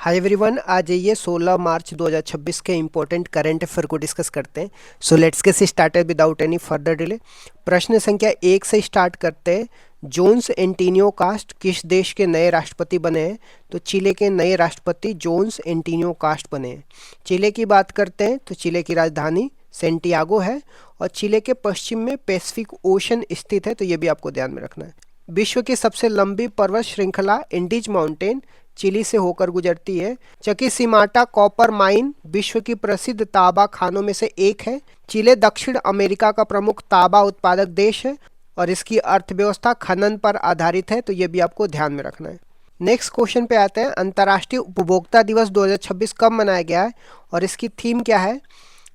Hi everyone, आज ये 16 मार्च 2026 के इम्पोर्टेंट करंट अफेयर को डिस्कस करते हैं। So let's get started without any further delay. प्रश्न संख्या 1 से स्टार्ट करते हैं। जोन्स एंटीनियो कास्ट किस देश के नए राष्ट्रपति बने हैं? तो चिले के नए राष्ट्रपति जोन्स एंटीनियो कास्ट बने हैं। चिले की बात करते हैं तो चिले की राजधानी सेंटियागो है और चिले के पश्चिम में पैसिफिक ओशन स्थित है, तो ये भी आपको ध्यान में रखना है। विश्व की सबसे लंबी पर्वत श्रृंखला इंडीज माउंटेन चिली से होकर गुजरती है। चकिसिमाटा कॉपर माइन विश्व की प्रसिद्ध तांबा खानों में से एक है। चिले दक्षिण अमेरिका का प्रमुख तांबा उत्पादक देश है और इसकी अर्थव्यवस्था खनन पर आधारित है, तो ये भी आपको ध्यान में रखना है। नेक्स्ट क्वेश्चन पे आते हैं। अंतर्राष्ट्रीय उपभोक्ता दिवस 2026 कब मनाया गया है और इसकी थीम क्या है?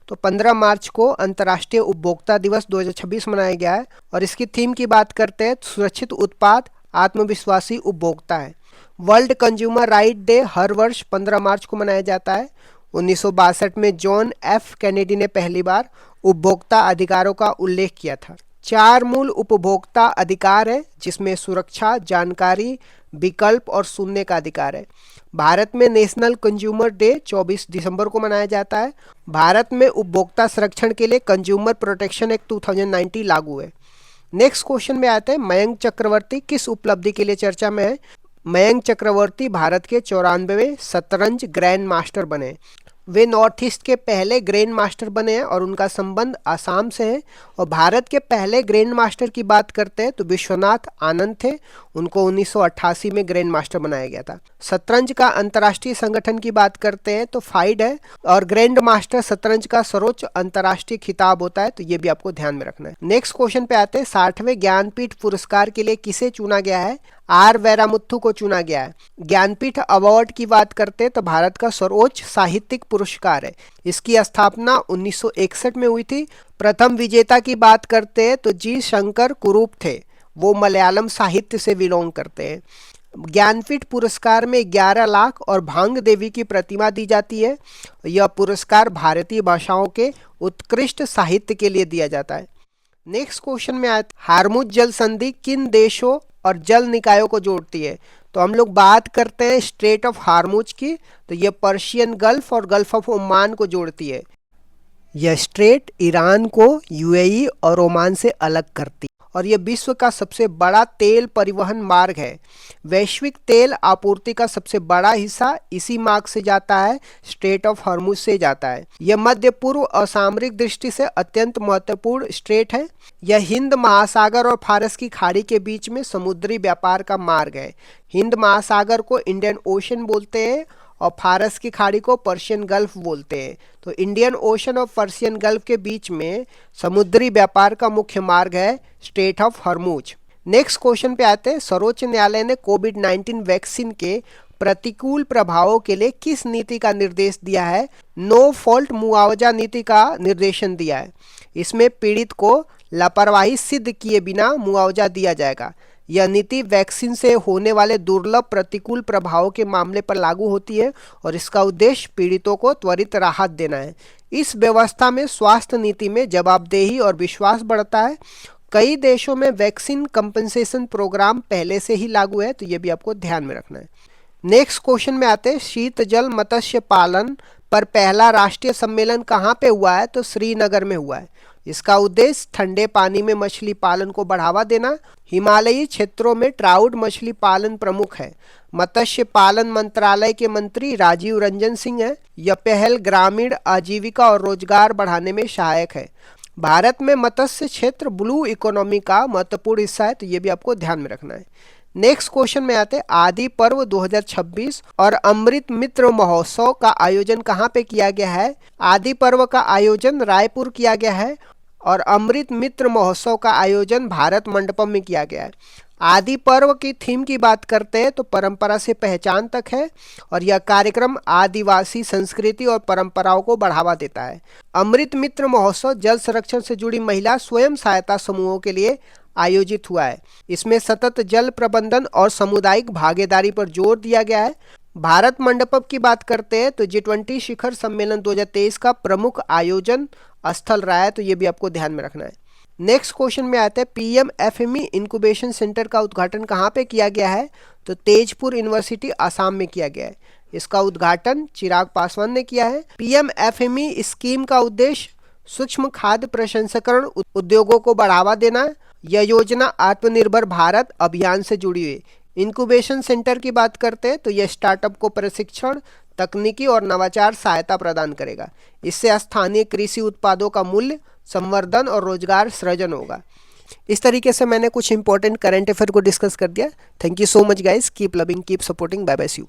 तो 15 मार्च को अंतर्राष्ट्रीय उपभोक्ता दिवस 2026 मनाया गया है और इसकी थीम की बात करते हैं तो सुरक्षित उत्पाद, आत्मविश्वासी उपभोक्ता है। वर्ल्ड कंज्यूमर राइट डे हर वर्ष 15 मार्च को मनाया जाता है। 1962 में जॉन एफ कैनेडी ने पहली बार उपभोक्ता अधिकारों का उल्लेख किया था। 4 मूल उपभोक्ता अधिकार है, जिसमें सुरक्षा, जानकारी, विकल्प और सुनने का अधिकार है। भारत में नेशनल कंज्यूमर डे 24 दिसंबर को मनाया जाता है। भारत में उपभोक्ता संरक्षण के लिए कंज्यूमर प्रोटेक्शन एक्ट 2090 लागू है। नेक्स्ट क्वेश्चन में आते हैं। मयंक चक्रवर्ती किस उपलब्धि के लिए चर्चा में है? मयंक चक्रवर्ती भारत के 94वें शतरंज ग्रैंड मास्टर बने। वे नॉर्थ ईस्ट के पहले ग्रैंड मास्टर बने हैं और उनका संबंध आसाम से है। और भारत के पहले ग्रैंड मास्टर की बात करते हैं तो विश्वनाथ आनंद थे। उनको 1988 में ग्रैंड मास्टर बनाया गया था। शतरंज का अंतर्राष्ट्रीय संगठन की बात करते हैं तो फाइड है और ग्रैंड मास्टर शतरंज का सर्वोच्च अंतर्राष्ट्रीय खिताब होता है, तो ये भी आपको ध्यान में रखना है। नेक्स्ट क्वेश्चन पे आते हैं। 60वें ज्ञानपीठ पुरस्कार के लिए किसे चुना गया है? आर वैरामुथु को चुना गया है। ज्ञानपीठ अवार्ड की बात करते हैं तो भारत का सर्वोच्च साहित्यिक पुरस्कार है। इसकी स्थापना 1961 में हुई थी। प्रथम विजेता की बात करते हैं तो जी शंकर कुरूप थे। वो मलयालम साहित्य से बिलोंग करते हैं। ज्ञानपीठ पुरस्कार में 11 लाख और भांग देवी की प्रतिमा दी जाती है। यह पुरस्कार भारतीय भाषाओं के उत्कृष्ट साहित्य के लिए दिया जाता है। नेक्स्ट क्वेश्चन में आए। हार्मुज जल संधि किन देशों और जल निकायों को जोड़ती है? तो हम लोग बात करते हैं स्ट्रेट ऑफ हार्मुज की, तो यह पर्शियन गल्फ और गल्फ ऑफ ओमान को जोड़ती है। यह स्ट्रेट ईरान को यूएई और ओमान से अलग करती है और यह विश्व का सबसे बड़ा तेल परिवहन मार्ग है। वैश्विक तेल आपूर्ति का सबसे बड़ा हिस्सा इसी मार्ग से जाता है, स्ट्रेट ऑफ हॉर्मुज से जाता है। यह मध्य पूर्व और सामरिक दृष्टि से अत्यंत महत्वपूर्ण स्ट्रेट है। यह हिंद महासागर और फारस की खाड़ी के बीच में समुद्री व्यापार का मार्ग है। हिंद महासागर को इंडियन ओशन बोलते हैं और फारस की खाड़ी को पर्शियन गल्फ बोलते हैं। तो इंडियन ओशन और पर्शियन गल्फ के बीच में समुद्री व्यापार का मुख्य मार्ग है straight of Hormuz. Next question पे आते हैं। सर्वोच्च न्यायालय ने कोविड-19 वैक्सीन के प्रतिकूल प्रभावों के लिए किस नीति का निर्देश दिया है? नो फॉल्ट मुआवजा नीति का निर्देशन दिया है। इसमें पीड़ित को लापरवाही सिद्ध किए बिना मुआवजा दिया जाएगा। यह नीति वैक्सीन से होने वाले दुर्लभ प्रतिकूल प्रभावों के मामले पर लागू होती है और इसका उद्देश्य पीड़ितों को त्वरित राहत देना है। इस व्यवस्था में स्वास्थ्य नीति में जवाबदेही और विश्वास बढ़ता है। कई देशों में वैक्सीन कंपनसेशन प्रोग्राम पहले से ही लागू है, तो ये भी आपको ध्यान में रखना है। नेक्स्ट क्वेश्चन में आते हैं। शीतजल मत्स्य पालन पर पहला राष्ट्रीय सम्मेलन कहाँ पे हुआ है? तो श्रीनगर में हुआ है। इसका उद्देश्य ठंडे पानी में मछली पालन को बढ़ावा देना। हिमालयी क्षेत्रों में ट्राउट मछली पालन प्रमुख है। मत्स्य पालन मंत्रालय के मंत्री राजीव रंजन सिंह हैं। यह पहल ग्रामीण आजीविका और रोजगार बढ़ाने में सहायक है। भारत में मत्स्य क्षेत्र ब्लू इकोनॉमी का महत्वपूर्ण हिस्सा है, तो ये भी आपको ध्यान में रखना है। नेक्स्ट क्वेश्चन में आते हैं। आदि पर्व 2026 और अमृत मित्र महोत्सव का आयोजन कहाँ पे किया गया है? आदि पर्व का आयोजन रायपुर किया गया है और अमृत मित्र महोत्सव का आयोजन भारत मंडपम में किया गया है। आदि पर्व की थीम की बात करते हैं तो परंपरा से पहचान तक है और यह कार्यक्रम आदिवासी संस्कृति और परंपराओं को बढ़ावा देता है। अमृत मित्र महोत्सव जल संरक्षण से जुड़ी महिला स्वयं सहायता समूहों के लिए आयोजित हुआ है। इसमें सतत जल प्रबंधन और सामुदायिक भागीदारी पर जोर दिया गया है। भारत मंडपम की बात करते हैं तो G20 शिखर सम्मेलन 2023 का प्रमुख आयोजन स्थल रहा है, तो ये भी आपको ध्यान में रखना है। नेक्स्ट क्वेश्चन में आते हैं। PMFME इंक्यूबेशन सेंटर का उद्घाटन कहाँ पे किया गया है? तो तेजपुर यूनिवर्सिटी आसाम में किया गया है। इसका उद्घाटन चिराग पासवान ने किया है। पीएमएफएमई स्कीम का उद्देश्य सूक्ष्म खाद्य प्रसंस्करण उद्योगों को बढ़ावा देना है। यह योजना आत्मनिर्भर भारत अभियान से जुड़ी हुई। इंक्यूबेशन सेंटर की बात करते हैं तो यह स्टार्टअप को प्रशिक्षण, तकनीकी और नवाचार सहायता प्रदान करेगा। इससे स्थानीय कृषि उत्पादों का मूल्य संवर्धन और रोजगार सृजन होगा। इस तरीके से मैंने कुछ इंपॉर्टेंट करंट अफेयर को डिस्कस कर दिया। Thank you so much guys, keep loving, keep supporting, bye bye, see you.